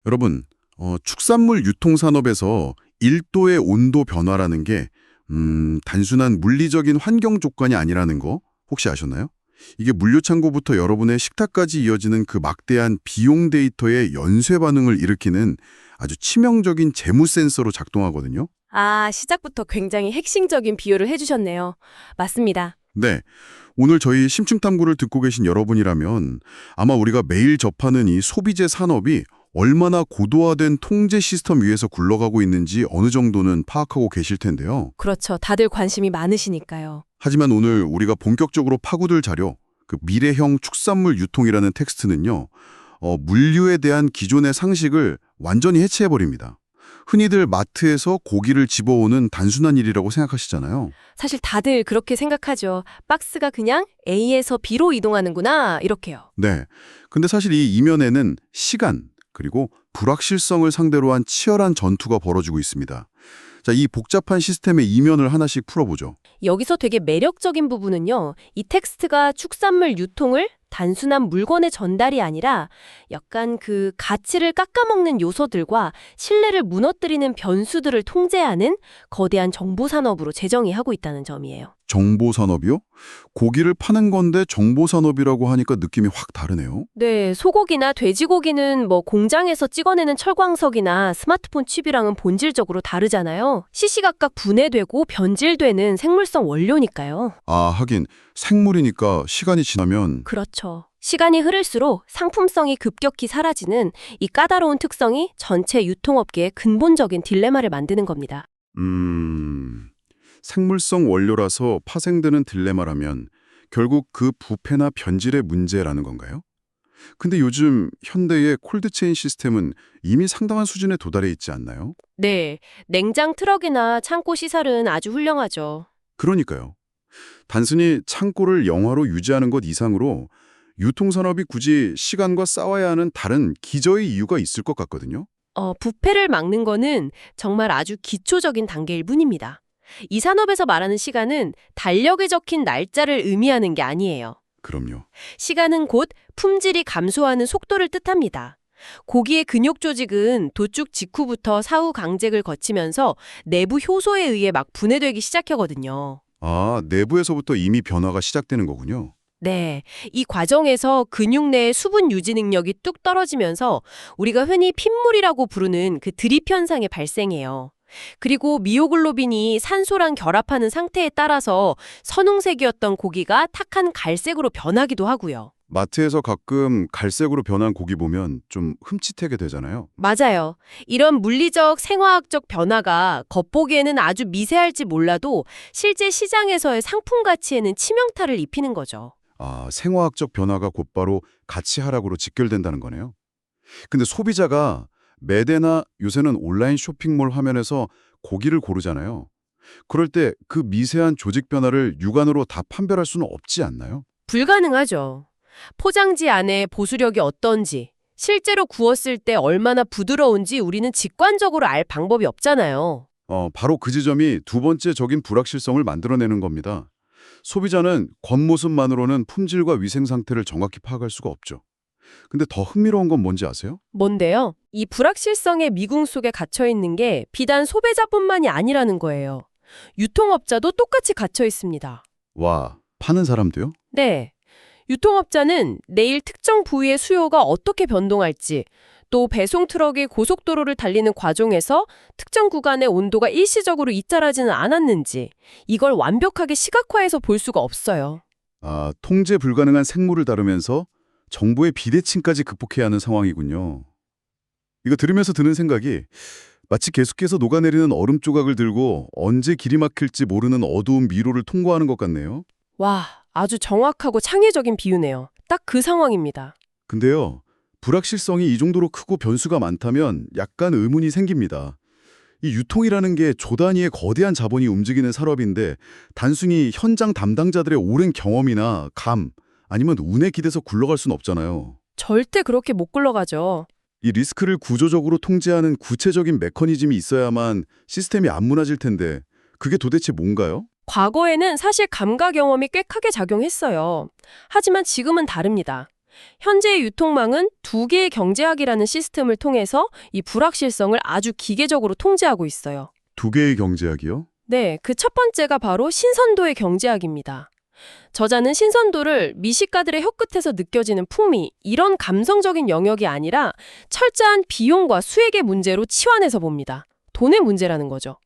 여러분, 축산물 유통산업에서 1도의 온도 변화라는 게 단순한 물리적인 환경 조건이 아니라는 거 혹시 아셨나요? 이게 물류창고부터 여러분의 식탁까지 이어지는 그 막대한 비용 데이터의 연쇄 반응을 일으키는 아주 치명적인 재무 센서로 작동하거든요. 아, 시작부터 굉장히 핵심적인 비유를 해주셨네요. 맞습니다. 네, 오늘 저희 심층탐구를 듣고 계신 여러분이라면 아마 우리가 매일 접하는 이 소비재 산업이 얼마나 고도화된 통제 시스템 위에서 굴러가고 있는지 어느 정도는 파악하고 계실 텐데요. 그렇죠. 다들 관심이 많으시니까요. 하지만 오늘 우리가 본격적으로 파고들 자료, 그 미래형 축산물 유통이라는 텍스트는요, 물류에 대한 기존의 상식을 완전히 해체해버립니다. 흔히들 마트에서 고기를 집어오는 단순한 일이라고 생각하시잖아요. 사실 다들 그렇게 생각하죠. 박스가 그냥 A에서 B로 이동하는구나, 이렇게요. 네. 근데 사실 이 이면에는 시간, 그리고 불확실성을 상대로 한 치열한 전투가 벌어지고 있습니다. 자, 이 복잡한 시스템의 이면을 하나씩 풀어보죠. 여기서 되게 매력적인 부분은요. 이 텍스트가 축산물 유통을 단순한 물건의 전달이 아니라 약간 그 가치를 깎아먹는 요소들과 신뢰를 무너뜨리는 변수들을 통제하는 거대한 정보산업으로 재정의 하고 있다는 점이에요. 정보산업이요? 고기를 파는 건데 정보산업이라고 하니까 느낌이 확 다르네요. 네, 소고기나 돼지고기는 뭐 공장에서 찍어내는 철광석이나 스마트폰 칩이랑은 본질적으로 다르잖아요. 시시각각 분해되고 변질되는 생물성 원료니까요. 아, 하긴 생물이니까 시간이 지나면 그렇죠. 시간이 흐를수록 상품성이 급격히 사라지는 이 까다로운 특성이 전체 유통업계의 근본적인 딜레마를 만드는 겁니다. 생물성 원료라서 파생되는 딜레마라면 결국 그 부패나 변질의 문제라는 건가요? 근데 요즘 현대의 콜드체인 시스템은 이미 상당한 수준에 도달해 있지 않나요? 네, 냉장 트럭이나 창고 시설은 아주 훌륭하죠. 그러니까요. 단순히 창고를 영화로 유지하는 것 이상으로 유통산업이 굳이 시간과 싸워야 하는 다른 기저의 이유가 있을 것 같거든요. 부패를 막는 거는 정말 아주 기초적인 단계일 뿐입니다. 이 산업에서 말하는 시간은 달력에 적힌 날짜를 의미하는 게 아니에요. 그럼요. 시간은 곧 품질이 감소하는 속도를 뜻합니다. 고기의 근육 조직은 도축 직후부터 사후 강직을 거치면서 내부 효소에 의해 막 분해되기 시작하거든요. 아, 내부에서부터 이미 변화가 시작되는 거군요. 네, 이 과정에서 근육 내의 수분 유지 능력이 뚝 떨어지면서 우리가 흔히 핏물이라고 부르는 그 드립 현상이 발생해요. 그리고 미오글로빈이 산소랑 결합하는 상태에 따라서 선홍색이었던 고기가 탁한 갈색으로 변하기도 하고요. 마트에서 가끔 갈색으로 변한 고기 보면 좀 흠칫하게 되잖아요. 맞아요. 이런 물리적, 생화학적 변화가 겉보기에는 아주 미세할지 몰라도 실제 시장에서의 상품 가치에는 치명타를 입히는 거죠. 아, 생화학적 변화가 곧바로 가치 하락으로 직결된다는 거네요. 근데 소비자가 매대나 요새는 온라인 쇼핑몰 화면에서 고기를 고르잖아요. 그럴 때 그 미세한 조직 변화를 육안으로 다 판별할 수는 없지 않나요? 불가능하죠. 포장지 안에 보수력이 어떤지, 실제로 구웠을 때 얼마나 부드러운지 우리는 직관적으로 알 방법이 없잖아요. 바로 그 지점이 두 번째적인 불확실성을 만들어내는 겁니다. 소비자는 겉모습만으로는 품질과 위생 상태를 정확히 파악할 수가 없죠. 근데 더 흥미로운 건 뭔지 아세요? 뭔데요? 이 불확실성의 미궁 속에 갇혀 있는 게 비단 소비자뿐만이 아니라는 거예요. 유통업자도 똑같이 갇혀 있습니다. 와, 파는 사람도요? 네. 유통업자는 내일 특정 부위의 수요가 어떻게 변동할지, 또 배송 트럭이 고속도로를 달리는 과정에서 특정 구간의 온도가 일시적으로 이탈하지는 않았는지, 이걸 완벽하게 시각화해서 볼 수가 없어요. 아, 통제 불가능한 생물을 다루면서 정보의 비대칭까지 극복해야 하는 상황이군요. 이거 들으면서 드는 생각이 마치 계속해서 녹아내리는 얼음 조각을 들고 언제 길이 막힐지 모르는 어두운 미로를 통과하는 것 같네요. 와, 아주 정확하고 창의적인 비유네요. 딱 그 상황입니다. 근데요, 불확실성이 이 정도로 크고 변수가 많다면 약간 의문이 생깁니다. 이 유통이라는 게 조 단위의 거대한 자본이 움직이는 산업인데 단순히 현장 담당자들의 오랜 경험이나 감, 아니면 운에 기대서 굴러갈 수는 없잖아요. 절대 그렇게 못 굴러가죠. 이 리스크를 구조적으로 통제하는 구체적인 메커니즘이 있어야만 시스템이 안 무너질 텐데 그게 도대체 뭔가요? 과거에는 사실 감가 경험이 꽤 크게 작용했어요. 하지만 지금은 다릅니다. 현재의 유통망은 두 개의 경제학이라는 시스템을 통해서 이 불확실성을 아주 기계적으로 통제하고 있어요. 두 개의 경제학이요? 네, 그 첫 번째가 바로 신선도의 경제학입니다. 저자는 신선도를 미식가들의 혀끝에서 느껴지는 풍미, 이런 감성적인 영역이 아니라 철저한 비용과 수익의 문제로 치환해서 봅니다. 돈의 문제라는 거죠.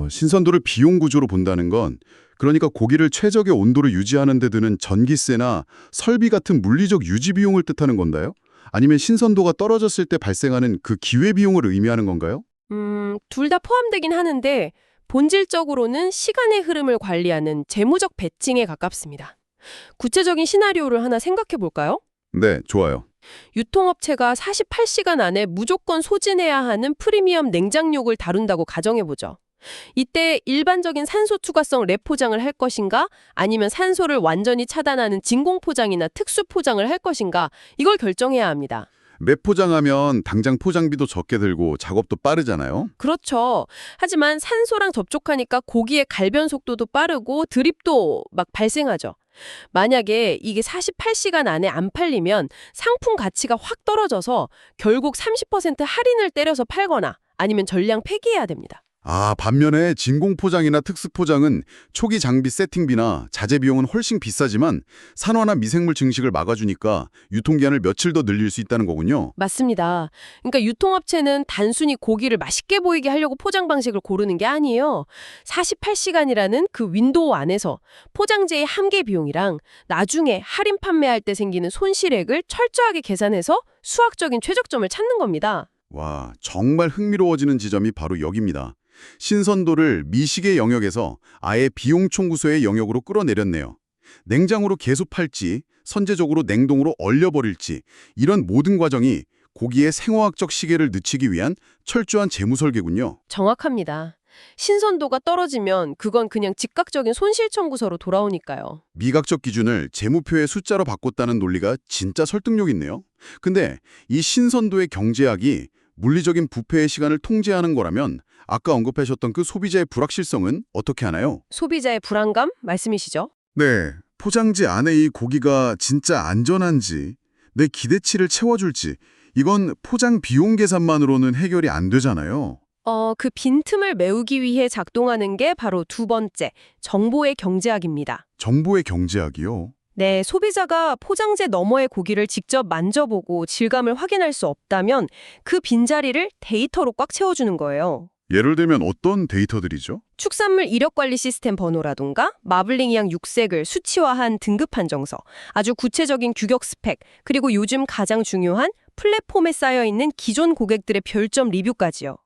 신선도를 비용 구조로 본다는 건 그러니까 고기를 최적의 온도로 유지하는 데 드는 전기세나 설비 같은 물리적 유지 비용을 뜻하는 건가요? 아니면 신선도가 떨어졌을 때 발생하는 그 기회 비용을 의미하는 건가요? 둘 다 포함되긴 하는데 본질적으로는 시간의 흐름을 관리하는 재무적 배칭에 가깝습니다. 구체적인 시나리오를 하나 생각해 볼까요? 네, 좋아요. 유통업체가 48시간 안에 무조건 소진해야 하는 프리미엄 냉장육을 다룬다고 가정해보죠. 이때 일반적인 산소 투과성 랩포장을 할 것인가 아니면 산소를 완전히 차단하는 진공포장이나 특수포장을 할 것인가 이걸 결정해야 합니다. 맵 포장하면 당장 포장비도 적게 들고 작업도 빠르잖아요. 그렇죠. 하지만 산소랑 접촉하니까 고기의 갈변 속도도 빠르고 드립도 막 발생하죠. 만약에 이게 48시간 안에 안 팔리면 상품 가치가 확 떨어져서 결국 30% 할인을 때려서 팔거나 아니면 전량 폐기해야 됩니다. 반면에 진공포장이나 특수포장은 초기 장비 세팅비나 자재 비용은 훨씬 비싸지만 산화나 미생물 증식을 막아주니까 유통기한을 며칠 더 늘릴 수 있다는 거군요. 맞습니다. 그러니까 유통업체는 단순히 고기를 맛있게 보이게 하려고 포장 방식을 고르는 게 아니에요. 48시간이라는 그 윈도우 안에서 포장재의 함께 비용이랑 나중에 할인 판매할 때 생기는 손실액을 철저하게 계산해서 수학적인 최적점을 찾는 겁니다. 와, 정말 흥미로워지는 지점이 바로 여기입니다. 신선도를 미식의 영역에서 아예 비용 총구소의 영역으로 끌어내렸네요. 냉장으로 계속 팔지, 선제적으로 냉동으로 얼려버릴지 이런 모든 과정이 고기의 생화학적 시계를 늦추기 위한 철저한 재무 설계군요. 정확합니다. 신선도가 떨어지면 그건 그냥 즉각적인 손실 청구서로 돌아오니까요. 미각적 기준을 재무표의 숫자로 바꿨다는 논리가 진짜 설득력 있네요. 근데 이 신선도의 경제학이 물리적인 부패의 시간을 통제하는 거라면 아까 언급하셨던 그 소비자의 불확실성은 어떻게 하나요? 소비자의 불안감 말씀이시죠? 네, 포장지 안에 이 고기가 진짜 안전한지, 내 기대치를 채워줄지 이건 포장 비용 계산만으로는 해결이 안 되잖아요. 그 빈틈을 메우기 위해 작동하는 게 바로 두 번째, 정보의 경제학입니다. 정보의 경제학이요? 네, 소비자가 포장재 너머의 고기를 직접 만져보고 질감을 확인할 수 없다면 그 빈자리를 데이터로 꽉 채워주는 거예요. 예를 들면 어떤 데이터들이죠? 축산물 이력관리 시스템 번호라든가 마블링이랑 육색을 수치화한 등급 판정서, 아주 구체적인 규격 스펙, 그리고 요즘 가장 중요한 플랫폼에 쌓여있는 기존 고객들의 별점 리뷰까지요.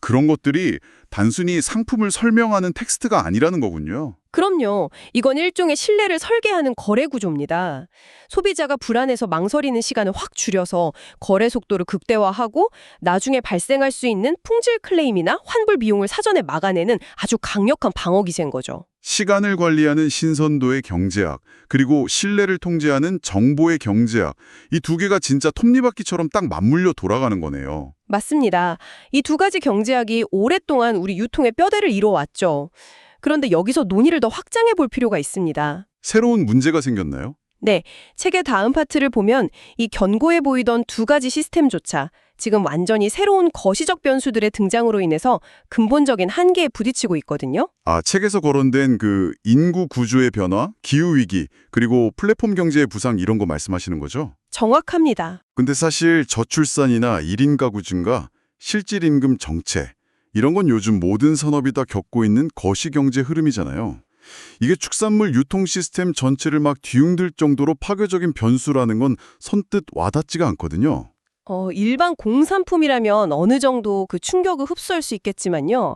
그런 것들이 단순히 상품을 설명하는 텍스트가 아니라는 거군요. 그럼요. 이건 일종의 신뢰를 설계하는 거래 구조입니다. 소비자가 불안해서 망설이는 시간을 확 줄여서 거래 속도를 극대화하고 나중에 발생할 수 있는 품질 클레임이나 환불 비용을 사전에 막아내는 아주 강력한 방어 기세인 거죠. 시간을 관리하는 신선도의 경제학, 그리고 신뢰를 통제하는 정보의 경제학, 이 두 개가 진짜 톱니바퀴처럼 딱 맞물려 돌아가는 거네요. 맞습니다. 이 두 가지 경제학이 오랫동안 우리 유통의 뼈대를 이뤄왔죠. 그런데 여기서 논의를 더 확장해 볼 필요가 있습니다. 새로운 문제가 생겼나요? 네, 책의 다음 파트를 보면 이 견고해 보이던 두 가지 시스템조차 지금 완전히 새로운 거시적 변수들의 등장으로 인해서 근본적인 한계에 부딪히고 있거든요. 책에서 거론된 그 인구 구조의 변화, 기후위기, 그리고 플랫폼 경제의 부상 이런 거 말씀하시는 거죠? 정확합니다. 근데 사실 저출산이나 1인 가구 증가, 실질 임금 정체, 이런 건 요즘 모든 산업이 다 겪고 있는 거시경제 흐름이잖아요. 이게 축산물 유통 시스템 전체를 막 뒤흔들 정도로 파괴적인 변수라는 건 선뜻 와닿지가 않거든요. 일반 공산품이라면 어느 정도 그 충격을 흡수할 수 있겠지만요.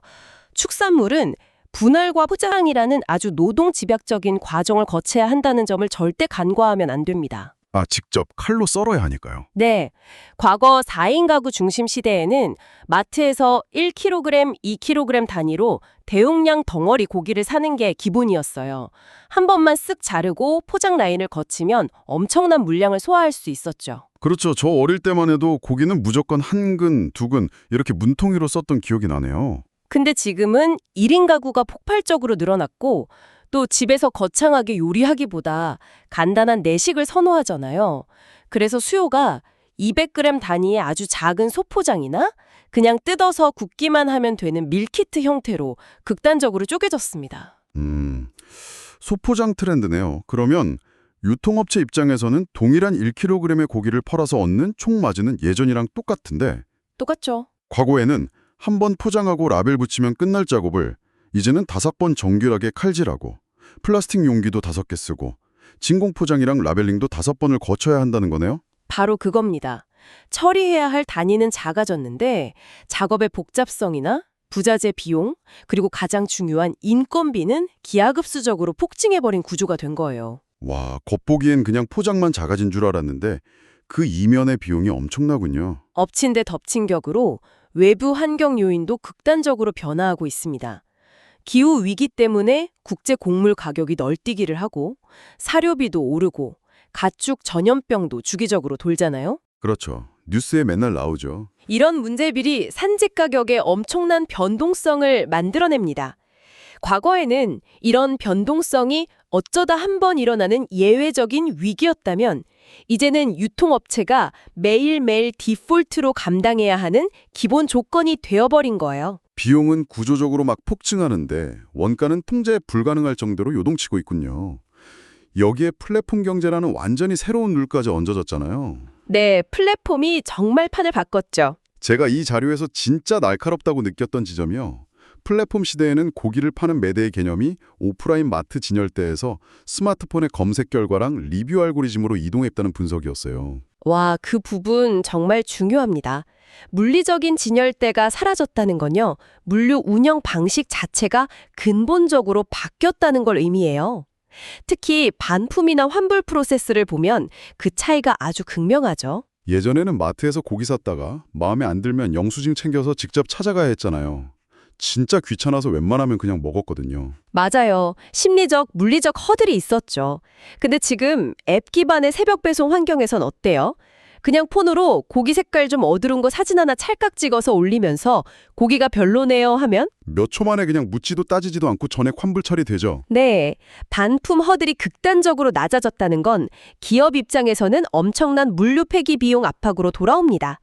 축산물은 분할과 포장이라는 아주 노동집약적인 과정을 거쳐야 한다는 점을 절대 간과하면 안 됩니다. 직접 칼로 썰어야 하니까요. 네, 과거 4인 가구 중심 시대에는 마트에서 1kg, 2kg 단위로 대용량 덩어리 고기를 사는 게 기본이었어요. 한 번만 쓱 자르고 포장 라인을 거치면 엄청난 물량을 소화할 수 있었죠. 그렇죠. 저 어릴 때만 해도 고기는 무조건 한 근, 두 근 이렇게 문통으로 썼던 기억이 나네요. 근데 지금은 1인 가구가 폭발적으로 늘어났고 또 집에서 거창하게 요리하기보다 간단한 내식을 선호하잖아요. 그래서 수요가 200g 단위의 아주 작은 소포장이나 그냥 뜯어서 굽기만 하면 되는 밀키트 형태로 극단적으로 쪼개졌습니다. 소포장 트렌드네요. 그러면 유통업체 입장에서는 동일한 1kg의 고기를 팔아서 얻는 총 마진은 예전이랑 똑같은데 똑같죠? 과거에는 한 번 포장하고 라벨 붙이면 끝날 작업을 이제는 5번 정교하게 칼질하고 플라스틱 용기도 5개 쓰고 진공 포장이랑 라벨링도 5번을 거쳐야 한다는 거네요. 바로 그겁니다. 처리해야 할 단위는 작아졌는데 작업의 복잡성이나 부자재 비용, 그리고 가장 중요한 인건비는 기하급수적으로 폭증해버린 구조가 된 거예요. 와, 겉보기엔 그냥 포장만 작아진 줄 알았는데 그 이면의 비용이 엄청나군요. 엎친 데 덮친 격으로 외부 환경 요인도 극단적으로 변화하고 있습니다. 기후 위기 때문에 국제 곡물 가격이 널뛰기를 하고 사료비도 오르고 가축 전염병도 주기적으로 돌잖아요. 그렇죠. 뉴스에 맨날 나오죠. 이런 문제들이 산지 가격의 엄청난 변동성을 만들어냅니다. 과거에는 이런 변동성이 어쩌다 한 번 일어나는 예외적인 위기였다면 이제는 유통업체가 매일매일 디폴트로 감당해야 하는 기본 조건이 되어버린 거예요. 비용은 구조적으로 막 폭증하는데 원가는 통제 불가능할 정도로 요동치고 있군요. 여기에 플랫폼 경제라는 완전히 새로운 룰까지 얹어졌잖아요. 네, 플랫폼이 정말 판을 바꿨죠. 제가 이 자료에서 진짜 날카롭다고 느꼈던 지점이요. 플랫폼 시대에는 고기를 파는 매대의 개념이 오프라인 마트 진열대에서 스마트폰의 검색 결과랑 리뷰 알고리즘으로 이동했다는 분석이었어요. 와, 그 부분 정말 중요합니다. 물리적인 진열대가 사라졌다는 건요, 물류 운영 방식 자체가 근본적으로 바뀌었다는 걸 의미해요. 특히 반품이나 환불 프로세스를 보면 그 차이가 아주 극명하죠. 예전에는 마트에서 고기 샀다가 마음에 안 들면 영수증 챙겨서 직접 찾아가야 했잖아요. 진짜 귀찮아서 웬만하면 그냥 먹었거든요. 맞아요. 심리적, 물리적 허들이 있었죠. 근데 지금 앱 기반의 새벽 배송 환경에선 어때요? 그냥 폰으로 고기 색깔 좀 어두른 거 사진 하나 찰칵 찍어서 올리면서 고기가 별로네요 하면 몇 초 만에 그냥 묻지도 따지지도 않고 전액 환불 처리되죠. 네, 반품 허들이 극단적으로 낮아졌다는 건 기업 입장에서는 엄청난 물류 폐기 비용 압박으로 돌아옵니다.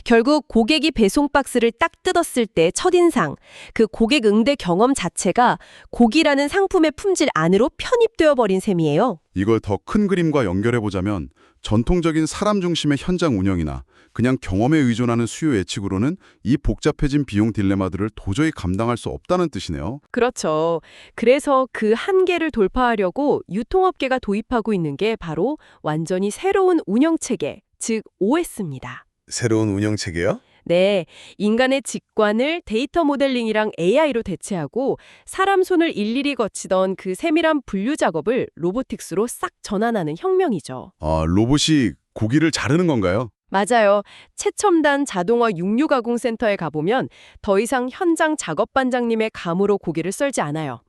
결국 고객이 배송 박스를 딱 뜯었을 때 첫인상, 그 고객 응대 경험 자체가 고기라는 상품의 품질 안으로 편입되어 버린 셈이에요. 이걸 더 큰 그림과 연결해보자면 전통적인 사람 중심의 현장 운영이나 그냥 경험에 의존하는 수요 예측으로는 이 복잡해진 비용 딜레마들을 도저히 감당할 수 없다는 뜻이네요. 그렇죠. 그래서 그 한계를 돌파하려고 유통업계가 도입하고 있는 게 바로 완전히 새로운 운영체계, 즉 OS입니다. 새로운 운영체계요? 네, 인간의 직관을 데이터 모델링이랑 AI로 대체하고 사람 손을 일일이 거치던 그 세밀한 분류 작업을 로보틱스로 싹 전환하는 혁명이죠. 아, 로봇이 고기를 자르는 건가요? 맞아요. 최첨단 자동화 육류가공센터에 가보면 더 이상 현장 작업반장님의 감으로 고기를 썰지 않아요.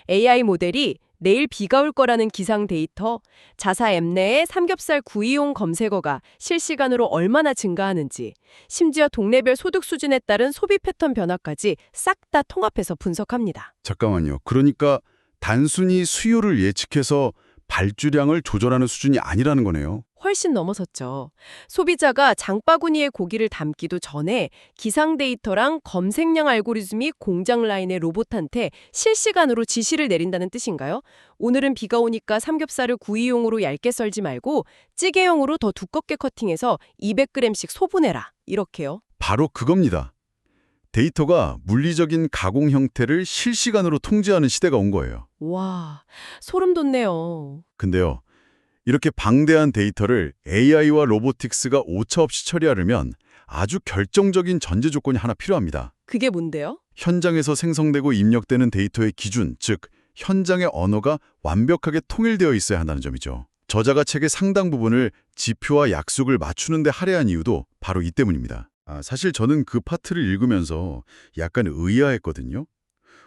AI 모델이 내일 비가 올 거라는 기상 데이터, 자사 앱 내에 삼겹살 구이용 검색어가 실시간으로 얼마나 증가하는지, 심지어 동네별 소득 수준에 따른 소비 패턴 변화까지 싹 다 통합해서 분석합니다. 잠깐만요. 그러니까 단순히 수요를 예측해서 발주량을 조절하는 수준이 아니라는 거네요. 훨씬 넘어섰죠. 소비자가 장바구니에 고기를 담기도 전에 기상 데이터랑 검색량 알고리즘이 공장 라인의 로봇한테 실시간으로 지시를 내린다는 뜻인가요? 오늘은 비가 오니까 삼겹살을 구이용으로 얇게 썰지 말고 찌개용으로 더 두껍게 커팅해서 200g씩 소분해라. 이렇게요. 바로 그겁니다. 데이터가 물리적인 가공 형태를 실시간으로 통제하는 시대가 온 거예요. 와, 소름 돋네요. 근데요, 이렇게 방대한 데이터를 AI와 로보틱스가 오차없이 처리하려면 아주 결정적인 전제 조건이 하나 필요합니다. 그게 뭔데요? 현장에서 생성되고 입력되는 데이터의 기준, 즉 현장의 언어가 완벽하게 통일되어 있어야 한다는 점이죠. 저자가 책의 상당 부분을 지표와 약속을 맞추는 데 할애한 이유도 바로 이 때문입니다. 사실 저는 그 파트를 읽으면서 약간 의아했거든요.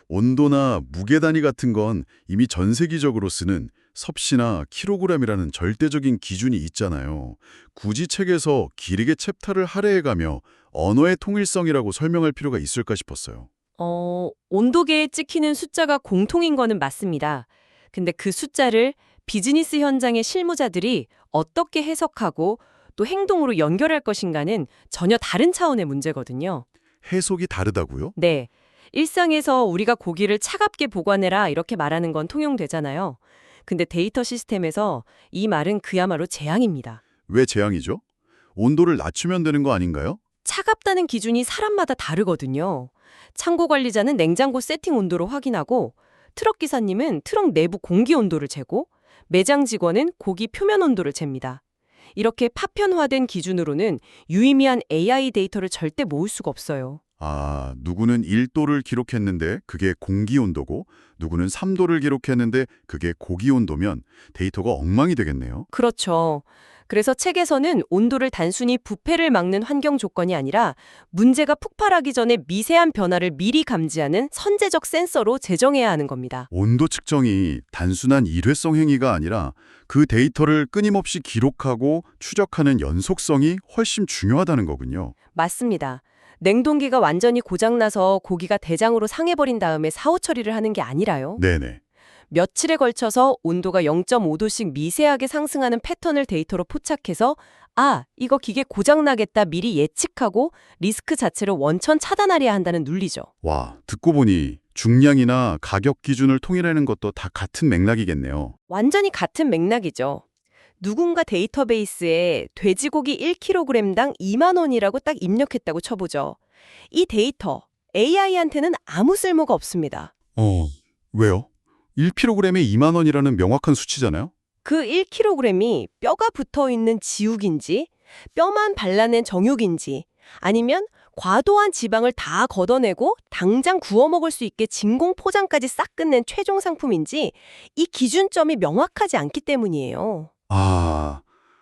온도나 무게 단위 같은 건 이미 전 세계적으로 쓰는 섭씨나 킬로그램이라는 절대적인 기준이 있잖아요. 굳이 책에서 길게 챕터를 할애해가며 언어의 통일성이라고 설명할 필요가 있을까 싶었어요. 온도계에 찍히는 숫자가 공통인 거는 맞습니다. 근데 그 숫자를 비즈니스 현장의 실무자들이 어떻게 해석하고 또 행동으로 연결할 것인가는 전혀 다른 차원의 문제거든요. 해석이 다르다고요? 네. 일상에서 우리가 고기를 차갑게 보관해라 이렇게 말하는 건 통용되잖아요. 근데 데이터 시스템에서 이 말은 그야말로 재앙입니다. 왜 재앙이죠? 온도를 낮추면 되는 거 아닌가요? 차갑다는 기준이 사람마다 다르거든요. 창고 관리자는 냉장고 세팅 온도로 확인하고 트럭 기사님은 트럭 내부 공기 온도를 재고 매장 직원은 고기 표면 온도를 잽니다. 이렇게 파편화된 기준으로는 유의미한 AI 데이터를 절대 모을 수가 없어요. 아, 누구는 1도를 기록했는데 그게 공기 온도고 누구는 3도를 기록했는데 그게 고기 온도면 데이터가 엉망이 되겠네요. 그렇죠. 그래서 책에서는 온도를 단순히 부패를 막는 환경 조건이 아니라 문제가 폭발하기 전에 미세한 변화를 미리 감지하는 선제적 센서로 제정해야 하는 겁니다. 온도 측정이 단순한 일회성 행위가 아니라 그 데이터를 끊임없이 기록하고 추적하는 연속성이 훨씬 중요하다는 거군요. 맞습니다. 냉동기가 완전히 고장나서 고기가 대장으로 상해버린 다음에 사후 처리를 하는 게 아니라요. 네네. 며칠에 걸쳐서 온도가 0.5도씩 미세하게 상승하는 패턴을 데이터로 포착해서 이거 기계 고장나겠다 미리 예측하고 리스크 자체를 원천 차단하려야 한다는 논리죠. 와, 듣고 보니 중량이나 가격 기준을 통일하는 것도 다 같은 맥락이겠네요. 완전히 같은 맥락이죠. 누군가 데이터베이스에 돼지고기 1kg당 2만 원이라고 딱 입력했다고 쳐보죠. 이 데이터, AI한테는 아무 쓸모가 없습니다. 왜요? 1kg에 2만 원이라는 명확한 수치잖아요? 그 1kg이 뼈가 붙어있는 지육인지, 뼈만 발라낸 정육인지, 아니면 과도한 지방을 다 걷어내고 당장 구워 먹을 수 있게 진공 포장까지 싹 끝낸 최종 상품인지 이 기준점이 명확하지 않기 때문이에요.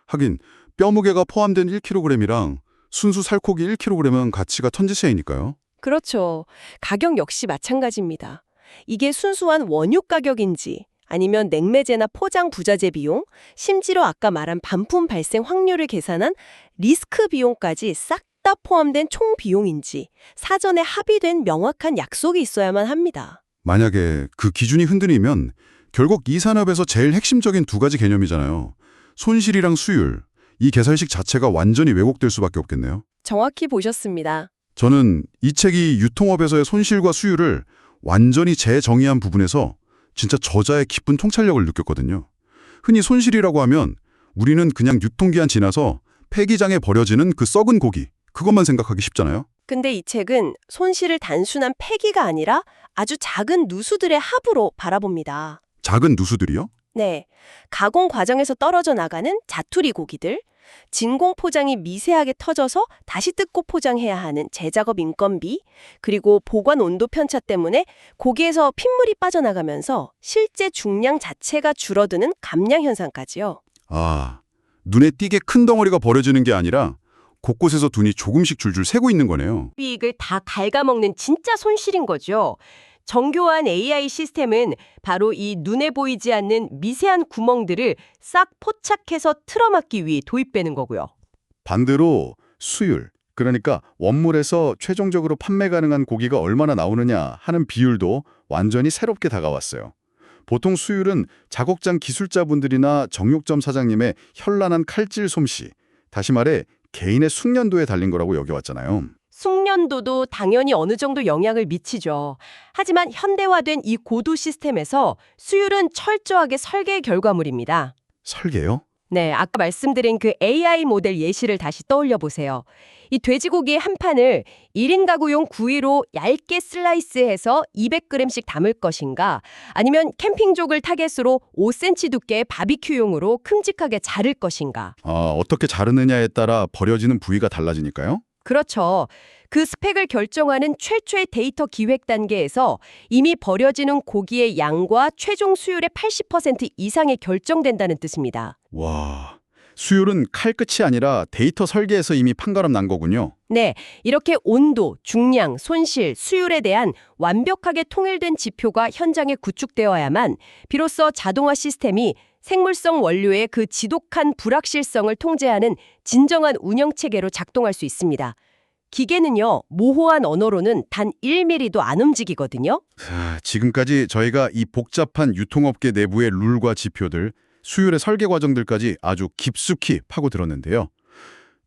하긴 뼈 무게가 포함된 1kg이랑 순수 살코기 1kg은 가치가 천지차이니까요. 그렇죠. 가격 역시 마찬가지입니다. 이게 순수한 원육 가격인지 아니면 냉매제나 포장 부자재 비용, 심지어 아까 말한 반품 발생 확률을 계산한 리스크 비용까지 싹 다 포함된 총 비용인지 사전에 합의된 명확한 약속이 있어야만 합니다. 만약에 그 기준이 흔들리면 결국 이 산업에서 제일 핵심적인 두 가지 개념이잖아요. 손실이랑 수율, 이 계산식 자체가 완전히 왜곡될 수밖에 없겠네요. 정확히 보셨습니다. 저는 이 책이 유통업에서의 손실과 수율을 완전히 재정의한 부분에서 진짜 저자의 깊은 통찰력을 느꼈거든요. 흔히 손실이라고 하면 우리는 그냥 유통기한 지나서 폐기장에 버려지는 그 썩은 고기, 그것만 생각하기 쉽잖아요. 근데 이 책은 손실을 단순한 폐기가 아니라 아주 작은 누수들의 합으로 바라봅니다. 작은 누수들이요? 네, 가공 과정에서 떨어져 나가는 자투리 고기들, 진공 포장이 미세하게 터져서 다시 뜯고 포장해야 하는 재작업 인건비, 그리고 보관 온도 편차 때문에 고기에서 핏물이 빠져나가면서 실제 중량 자체가 줄어드는 감량 현상까지요. 눈에 띄게 큰 덩어리가 버려지는 게 아니라 곳곳에서 돈이 조금씩 줄줄 새고 있는 거네요. 이익을 다 갉아먹는 진짜 손실인 거죠. 정교한 AI 시스템은 바로 이 눈에 보이지 않는 미세한 구멍들을 싹 포착해서 틀어막기 위해 도입되는 거고요. 반대로 수율, 그러니까 원물에서 최종적으로 판매 가능한 고기가 얼마나 나오느냐 하는 비율도 완전히 새롭게 다가왔어요. 보통 수율은 작업장 기술자분들이나 정육점 사장님의 현란한 칼질 솜씨, 다시 말해 개인의 숙련도에 달린 거라고 여겨왔잖아요. 숙련도도 당연히 어느 정도 영향을 미치죠. 하지만 현대화된 이 고도 시스템에서 수율은 철저하게 설계의 결과물입니다. 설계요? 네, 아까 말씀드린 그 AI 모델 예시를 다시 떠올려 보세요. 이 돼지고기 한 판을 1인 가구용 구이로 얇게 슬라이스해서 200g씩 담을 것인가, 아니면 캠핑족을 타겟으로 5cm 두께의 바비큐용으로 큼직하게 자를 것인가. 어떻게 자르느냐에 따라 버려지는 부위가 달라지니까요? 그렇죠. 그 스펙을 결정하는 최초의 데이터 기획 단계에서 이미 버려지는 고기의 양과 최종 수율의 80% 이상이 결정된다는 뜻입니다. 와, 수율은 칼끝이 아니라 데이터 설계에서 이미 판가름 난 거군요. 네, 이렇게 온도, 중량, 손실, 수율에 대한 완벽하게 통일된 지표가 현장에 구축되어야만 비로소 자동화 시스템이 생물성 원료의 그 지독한 불확실성을 통제하는 진정한 운영 체계로 작동할 수 있습니다. 기계는요, 모호한 언어로는 단 1mm도 안 움직이거든요. 지금까지 저희가 이 복잡한 유통업계 내부의 룰과 지표들, 수율의 설계 과정들까지 아주 깊숙이 파고들었는데요.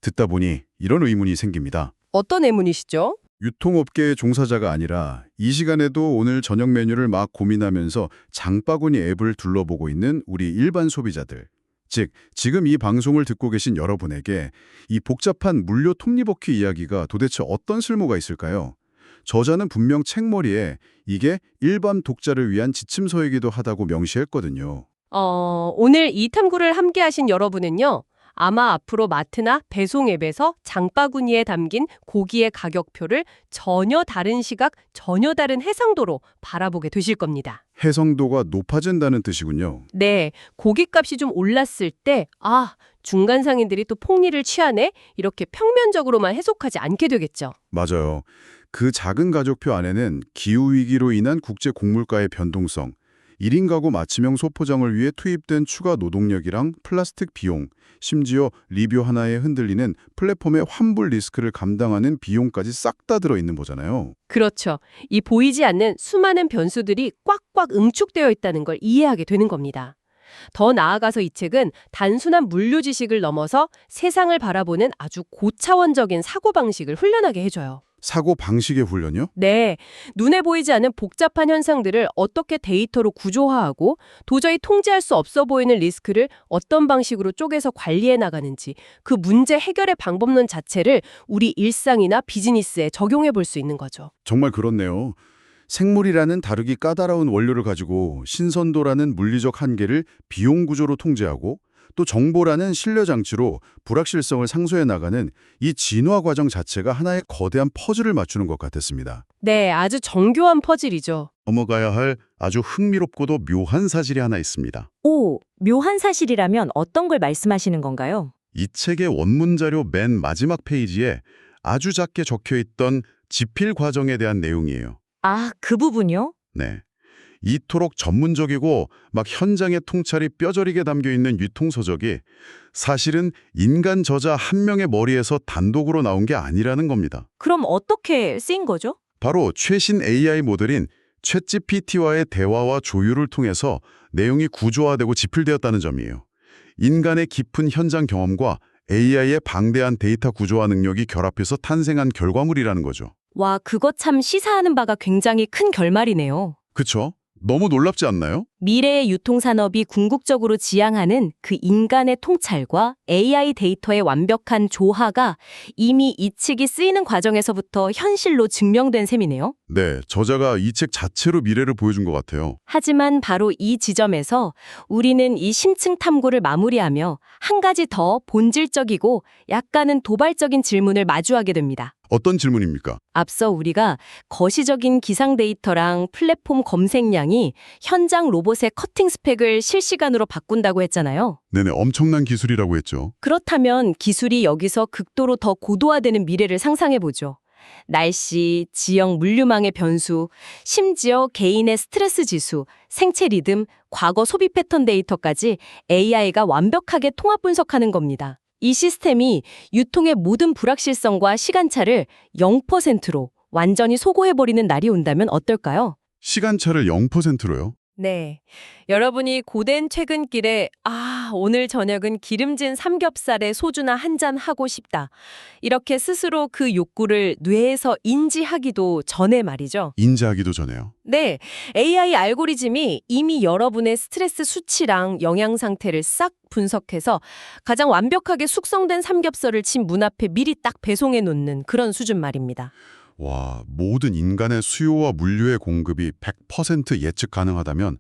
듣다 보니 이런 의문이 생깁니다. 어떤 의문이시죠? 유통업계의 종사자가 아니라 이 시간에도 오늘 저녁 메뉴를 막 고민하면서 장바구니 앱을 둘러보고 있는 우리 일반 소비자들. 즉, 지금 이 방송을 듣고 계신 여러분에게 이 복잡한 물류 톱니바퀴 이야기가 도대체 어떤 쓸모가 있을까요? 저자는 분명 책머리에 이게 일반 독자를 위한 지침서이기도 하다고 명시했거든요. 오늘 이 탐구를 함께 하신 여러분은요, 아마 앞으로 마트나 배송 앱에서 장바구니에 담긴 고기의 가격표를 전혀 다른 시각, 전혀 다른 해상도로 바라보게 되실 겁니다. 해성도가 높아진다는 뜻이군요. 네, 고깃값이 좀 올랐을 때, 중간 상인들이 또 폭리를 취하네? 이렇게 평면적으로만 해석하지 않게 되겠죠. 맞아요. 그 작은 가족표 안에는 기후위기로 인한 국제 곡물가의 변동성, 1인 가구 맞춤형 소포장을 위해 투입된 추가 노동력이랑 플라스틱 비용, 심지어 리뷰 하나에 흔들리는 플랫폼의 환불 리스크를 감당하는 비용까지 싹 다 들어있는 거잖아요. 그렇죠. 이 보이지 않는 수많은 변수들이 꽉꽉 응축되어 있다는 걸 이해하게 되는 겁니다. 더 나아가서 이 책은 단순한 물류 지식을 넘어서 세상을 바라보는 아주 고차원적인 사고방식을 훈련하게 해줘요. 사고 방식의 훈련이요? 네, 눈에 보이지 않는 복잡한 현상들을 어떻게 데이터로 구조화하고 도저히 통제할 수 없어 보이는 리스크를 어떤 방식으로 쪼개서 관리해 나가는지 그 문제 해결의 방법론 자체를 우리 일상이나 비즈니스에 적용해 볼 수 있는 거죠. 정말 그렇네요. 생물이라는 다루기 까다로운 원료를 가지고 신선도라는 물리적 한계를 비용 구조로 통제하고 또 정보라는 신뢰 장치로 불확실성을 상쇄해 나가는 이 진화 과정 자체가 하나의 거대한 퍼즐을 맞추는 것 같았습니다. 네, 아주 정교한 퍼즐이죠. 넘어가야 할 아주 흥미롭고도 묘한 사실이 하나 있습니다. 오, 묘한 사실이라면 어떤 걸 말씀하시는 건가요? 이 책의 원문 자료 맨 마지막 페이지에 아주 작게 적혀있던 지필 과정에 대한 내용이에요. 아, 그 부분요? 네. 이토록 전문적이고 막 현장의 통찰이 뼈저리게 담겨있는 유통서적이 사실은 인간 저자 한 명의 머리에서 단독으로 나온 게 아니라는 겁니다. 그럼 어떻게 쓰인 거죠? 바로 최신 AI 모델인 챗GPT와의 대화와 조율을 통해서 내용이 구조화되고 지필되었다는 점이에요. 인간의 깊은 현장 경험과 AI의 방대한 데이터 구조화 능력이 결합해서 탄생한 결과물이라는 거죠. 와, 그거 참 시사하는 바가 굉장히 큰 결말이네요. 그쵸? 너무 놀랍지 않나요? 미래의 유통산업이 궁극적으로 지향하는 그 인간의 통찰과 AI 데이터의 완벽한 조화가 이미 이 책이 쓰이는 과정에서부터 현실로 증명된 셈이네요. 네, 저자가 이 책 자체로 미래를 보여준 것 같아요. 하지만 바로 이 지점에서 우리는 이 심층 탐구를 마무리하며 한 가지 더 본질적이고 약간은 도발적인 질문을 마주하게 됩니다. 어떤 질문입니까? 앞서 우리가 거시적인 기상 데이터랑 플랫폼 검색량이 현장 로봇의 커팅 스펙을 실시간으로 바꾼다고 했잖아요. 네네, 엄청난 기술이라고 했죠. 그렇다면 기술이 여기서 극도로 더 고도화되는 미래를 상상해보죠. 날씨, 지역 물류망의 변수, 심지어 개인의 스트레스 지수, 생체 리듬, 과거 소비 패턴 데이터까지 AI가 완벽하게 통합 분석하는 겁니다. 이 시스템이 유통의 모든 불확실성과 시간차를 0%로 완전히 소거해버리는 날이 온다면 어떨까요? 시간차를 0%로요? 네. 여러분이 고된 퇴근길에 오늘 저녁은 기름진 삼겹살에 소주나 한 잔 하고 싶다. 이렇게 스스로 그 욕구를 뇌에서 인지하기도 전에 말이죠. 인지하기도 전에요. 네. AI 알고리즘이 이미 여러분의 스트레스 수치랑 영양 상태를 싹 분석해서 가장 완벽하게 숙성된 삼겹살을 집 문 앞에 미리 딱 배송해 놓는 그런 수준 말입니다. 와, 모든 인간의 수요와 물류의 공급이 100% 예측 가능하다면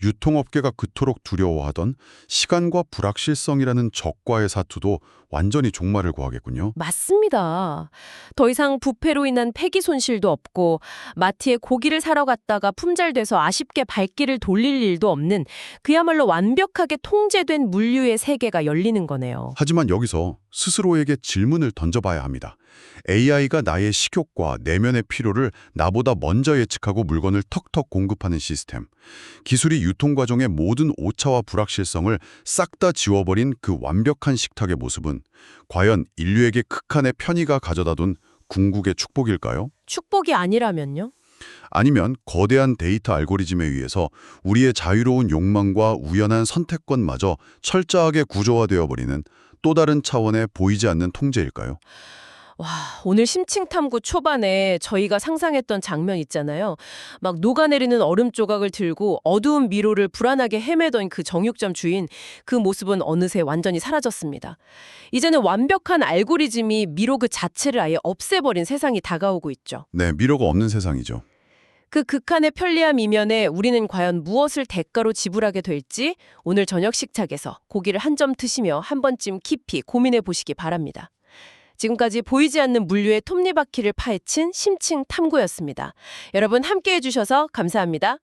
유통업계가 그토록 두려워하던 시간과 불확실성이라는 적과의 사투도 완전히 종말을 구하겠군요. 맞습니다. 더 이상 부패로 인한 폐기 손실도 없고 마트에 고기를 사러 갔다가 품절돼서 아쉽게 발길을 돌릴 일도 없는 그야말로 완벽하게 통제된 물류의 세계가 열리는 거네요. 하지만 여기서 스스로에게 질문을 던져봐야 합니다. AI가 나의 식욕과 내면의 필요를 나보다 먼저 예측하고 물건을 턱턱 공급하는 시스템. 기술이 유통 과정의 모든 오차와 불확실성을 싹 다 지워버린 그 완벽한 식탁의 모습은 과연 인류에게 극한의 편의가 가져다둔 궁극의 축복일까요? 축복이 아니라면요? 아니면 거대한 데이터 알고리즘에 의해서 우리의 자유로운 욕망과 우연한 선택권마저 철저하게 구조화되어 버리는 또 다른 차원의 보이지 않는 통제일까요? 와, 오늘 심층탐구 초반에 저희가 상상했던 장면 있잖아요. 막 녹아내리는 얼음 조각을 들고 어두운 미로를 불안하게 헤매던 그 정육점 주인, 그 모습은 어느새 완전히 사라졌습니다. 이제는 완벽한 알고리즘이 미로 그 자체를 아예 없애버린 세상이 다가오고 있죠. 네, 미로가 없는 세상이죠. 그 극한의 편리함 이면에 우리는 과연 무엇을 대가로 지불하게 될지 오늘 저녁 식탁에서 고기를 한 점 드시며 한 번쯤 깊이 고민해 보시기 바랍니다. 지금까지 보이지 않는 물류의 톱니바퀴를 파헤친 심층 탐구였습니다. 여러분 함께해 주셔서 감사합니다.